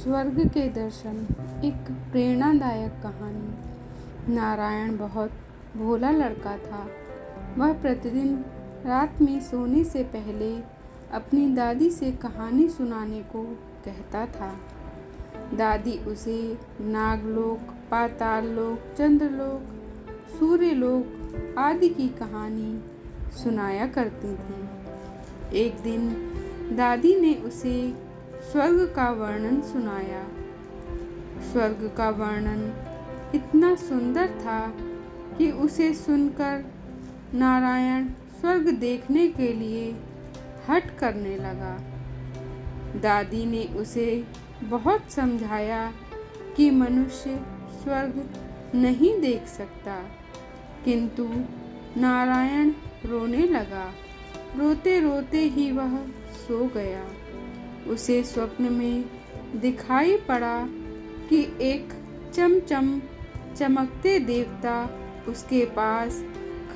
स्वर्ग के दर्शन। एक प्रेरणादायक कहानी। नारायण बहुत भोला लड़का था। वह प्रतिदिन रात में सोने से पहले अपनी दादी से कहानी सुनाने को कहता था। दादी उसे नागलोक, पाताललोक, चंद्रलोक, सूर्यलोक आदि की कहानी सुनाया करती थी। एक दिन दादी ने उसे स्वर्ग का वर्णन सुनाया। स्वर्ग का वर्णन इतना सुंदर था कि उसे सुनकर नारायण स्वर्ग देखने के लिए हठ करने लगा। दादी ने उसे बहुत समझाया कि मनुष्य स्वर्ग नहीं देख सकता, किंतु नारायण रोने लगा। रोते रोते ही वह सो गया। उसे स्वप्न में दिखाई पड़ा कि एक चमकते देवता उसके पास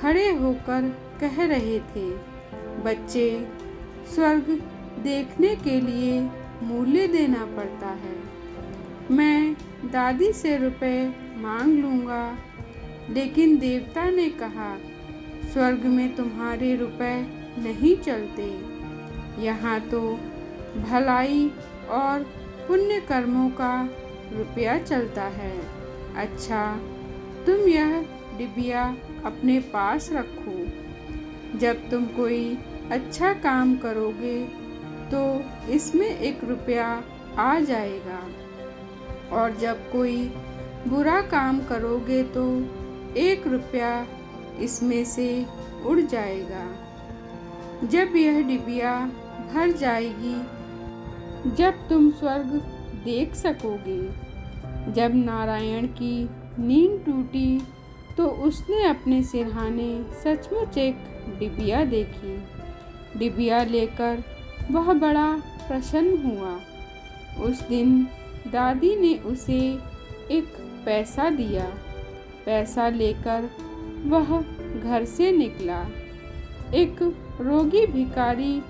खड़े होकर कह रहे थे, बच्चे, स्वर्ग देखने के लिए मूल्य देना पड़ता है। मैं दादी से रुपए मांग लूँगा, लेकिन देवता ने कहा, स्वर्ग में तुम्हारे रुपए नहीं चलते। यहाँ तो भलाई और पुण्य कर्मों का रुपया चलता है। अच्छा, तुम यह डिबिया अपने पास रखो। जब तुम कोई अच्छा काम करोगे तो इसमें 1 रुपया आ जाएगा, और जब कोई बुरा काम करोगे तो 1 रुपया इसमें से उड़ जाएगा। जब यह डिबिया भर जाएगी, जब तुम स्वर्ग देख सकोगे। जब नारायण की नींद टूटी तो उसने अपने सिरहाने सचमुच एक डिबिया देखी। डिबिया लेकर वह बड़ा प्रसन्न हुआ। उस दिन दादी ने उसे 1 पैसा दिया। पैसा लेकर वह घर से निकला। एक रोगी भिखारी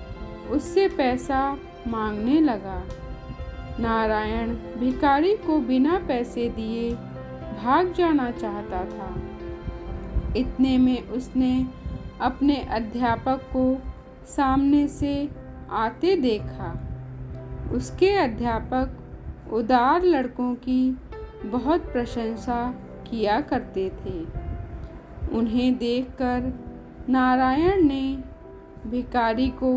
उससे पैसा मांगने लगा। नारायण भिखारी को बिना पैसे दिए भाग जाना चाहता था। इतने में उसने अपने अध्यापक को सामने से आते देखा। उसके अध्यापक उदार लड़कों की बहुत प्रशंसा किया करते थे। उन्हें देखकर नारायण ने भिखारी को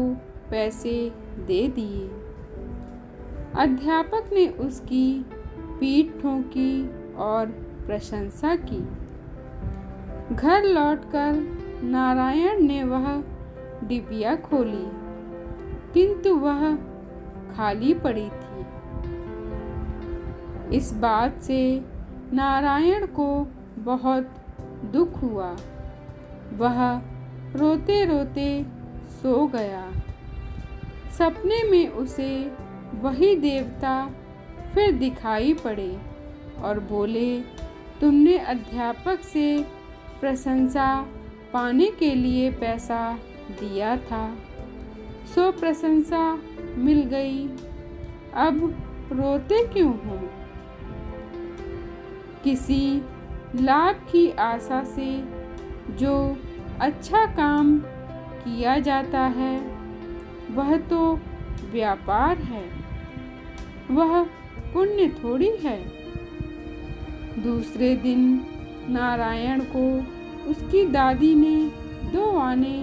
पैसे दे दिए। अध्यापक ने उसकी पीठ ठोकी और प्रशंसा की। घर लौटकर नारायण ने वह डिबिया खोली, किंतु वह खाली पड़ी थी। इस बात से नारायण को बहुत दुख हुआ। वह रोते रोते सो गया। सपने में उसे वही देवता फिर दिखाई पड़े और बोले, तुमने अध्यापक से प्रशंसा पाने के लिए पैसा दिया था, सो प्रशंसा मिल गई। अब रोते क्यों हो? किसी लाभ की आशा से जो अच्छा काम किया जाता है वह तो व्यापार है, वह पुण्य थोड़ी है। दूसरे दिन नारायण को उसकी दादी ने 2 आने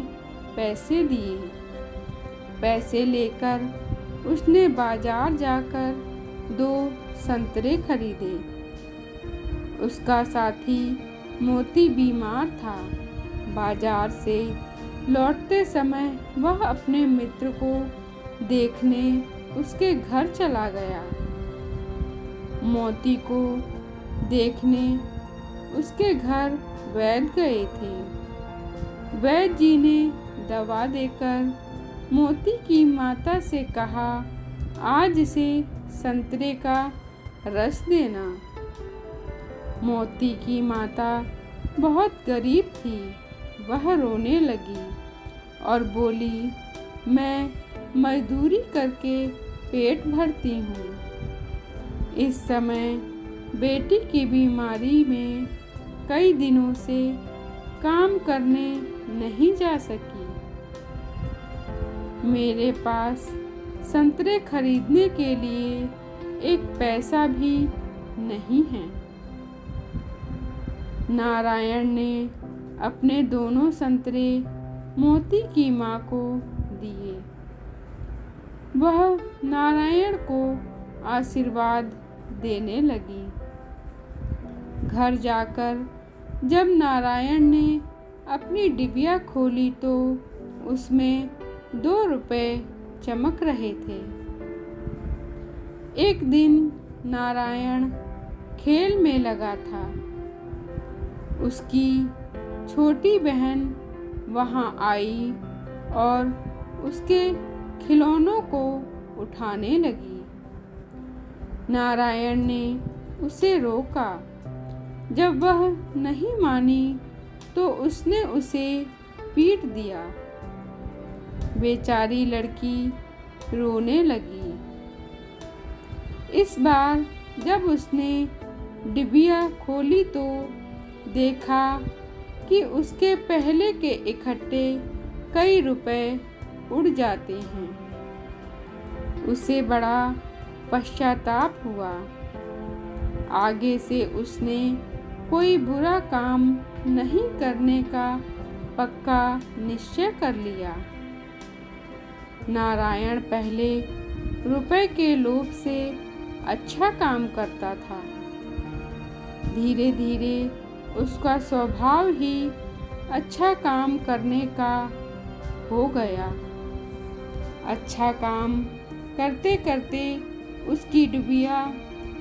पैसे दिए। पैसे लेकर उसने बाजार जाकर 2 संतरे खरीदे। उसका साथी मोती बीमार था। बाजार से लौटते समय वह अपने मित्र को देखने उसके घर चला गया। मोती को देखने उसके घर वैद्य गए थे। वैद्य जी ने दवा देकर मोती की माता से कहा, आज इसे संतरे का रस देना। मोती की माता बहुत गरीब थी। वह रोने लगी और बोली, मैं मजदूरी करके पेट भरती हूँ। इस समय बेटी की बीमारी में कई दिनों से काम करने नहीं जा सकी। मेरे पास संतरे खरीदने के लिए एक पैसा भी नहीं है। नारायण ने अपने दोनों संतरे मोती की माँ को दिए। वह नारायण को आशीर्वाद देने लगी। घर जाकर जब नारायण ने अपनी डिबिया खोली तो उसमें 2 रुपए चमक रहे थे। एक दिन नारायण खेल में लगा था। उसकी छोटी बहन वहां आई और उसके खिलौनों को उठाने लगी। नारायण ने उसे रोका। जब वह नहीं मानी तो उसने उसे पीट दिया। बेचारी लड़की रोने लगी। इस बार जब उसने डिबिया खोली तो देखा कि उसके पहले के इकट्ठे कई रुपए उड़ जाते हैं। उसे बड़ा पश्चाताप हुआ। आगे से उसने कोई बुरा काम नहीं करने का पक्का निश्चय कर लिया। नारायण पहले रुपए के लोभ से अच्छा काम करता था। धीरे धीरे उसका स्वभाव ही अच्छा काम करने का हो गया। अच्छा काम करते करते उसकी डिबिया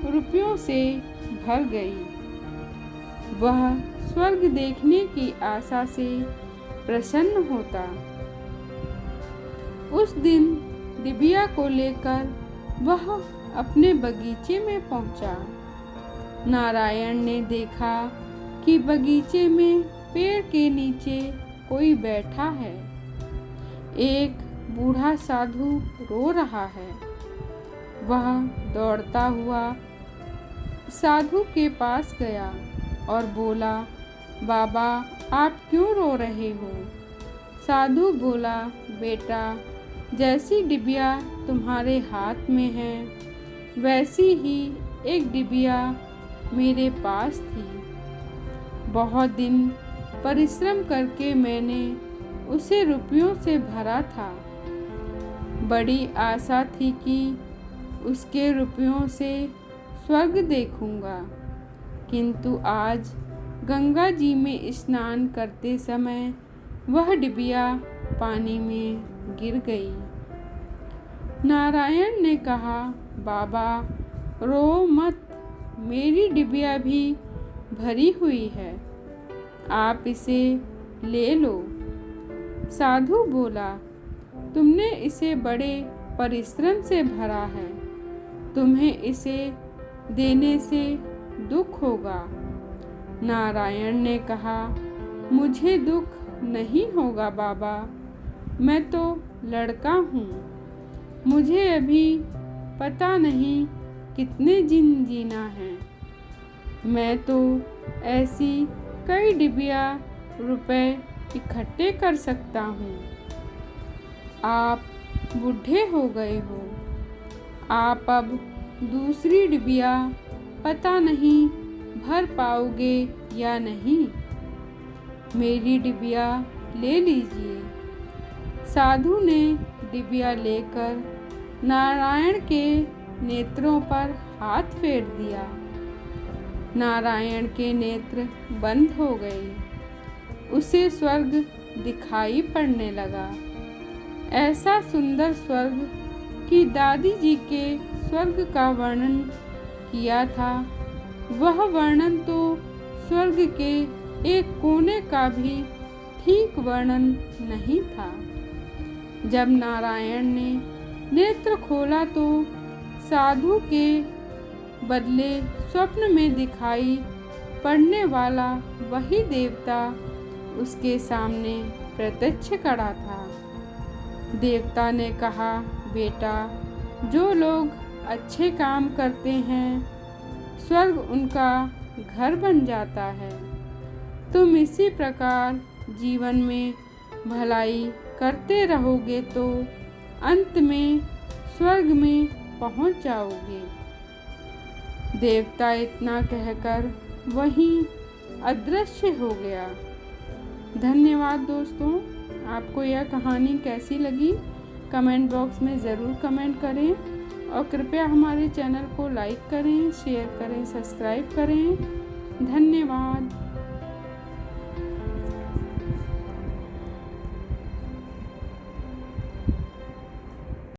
रुपयों से भर गई। वह स्वर्ग देखने की आशा से प्रसन्न होता। उस दिन डिबिया को लेकर वह अपने बगीचे में पहुंचा। नारायण ने देखा कि बगीचे में पेड़ के नीचे कोई बैठा है। एक बूढ़ा साधु रो रहा है। वह दौड़ता हुआ साधु के पास गया और बोला, बाबा आप क्यों रो रहे हो? साधु बोला, बेटा जैसी डिबिया तुम्हारे हाथ में है वैसी ही एक डिबिया मेरे पास थी। बहुत दिन परिश्रम करके मैंने उसे रुपयों से भरा था। बड़ी आशा थी कि उसके रुपयों से स्वर्ग देखूंगा, किंतु आज गंगा जी में स्नान करते समय वह डिबिया पानी में गिर गई। नारायण ने कहा, बाबा रो मत, मेरी डिबिया भी भरी हुई है, आप इसे ले लो। साधु बोला, तुमने इसे बड़े परिश्रम से भरा है, तुम्हें इसे देने से दुख होगा। नारायण ने कहा, मुझे दुख नहीं होगा बाबा, मैं तो लड़का हूँ, मुझे अभी पता नहीं कितने दिन जीना है। मैं तो ऐसी कई डिबिया रुपए इकट्ठे कर सकता हूँ। आप बूढ़े हो गए हो, आप अब दूसरी डिबिया पता नहीं भर पाओगे या नहीं। मेरी डिबिया ले लीजिए। साधु ने डिबिया लेकर नारायण के नेत्रों पर हाथ फेर दिया। नारायण के नेत्र बंद हो गए। उसे स्वर्ग दिखाई पड़ने लगा। ऐसा सुंदर स्वर्ग कि दादी जी के स्वर्ग का वर्णन किया था, वह वर्णन तो स्वर्ग के एक कोने का भी ठीक वर्णन नहीं था। जब नारायण ने नेत्र खोला तो साधु के बदले स्वप्न में दिखाई पड़ने वाला वही देवता उसके सामने प्रत्यक्ष खड़ा था। देवता ने कहा, बेटा जो लोग अच्छे काम करते हैं, स्वर्ग उनका घर बन जाता है। तुम इसी प्रकार जीवन में भलाई करते रहोगे तो अंत में स्वर्ग में पहुंच जाओगे। देवता इतना कहकर वहीं अदृश्य हो गया। धन्यवाद दोस्तों। आपको यह कहानी कैसी लगी कमेंट बॉक्स में ज़रूर कमेंट करें और कृपया हमारे चैनल को लाइक करें, शेयर करें, सब्सक्राइब करें। धन्यवाद।